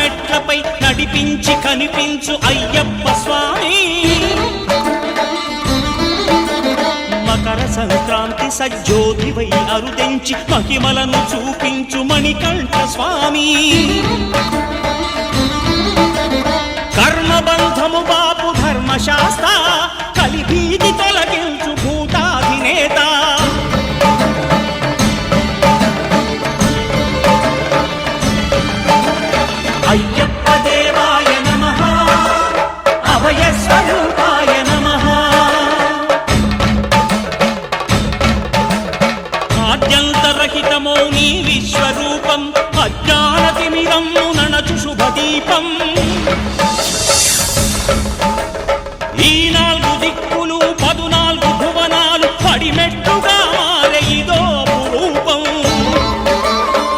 మెట్లపై నడిపించి కనిపించు అయ్యప్ప స్వామి మకర సంక్రాంతి సజ్జోతివై అరుదెంచి మహిమలను చూపించు మణికంఠ స్వామి కర్మబంధము బాపు ధర్మశాస్త్ర కలిభీతి తొలగించు భూతాధినేత అయ్యప్ప దేవాయ నమః అభయ స్వరూపాయ నమః ఆద్యంతరహితమో నీ విశ్వరూపం అజ్ఞానతిమిరము నణచు శుభదీపం ఈ నాలుగు దిక్కు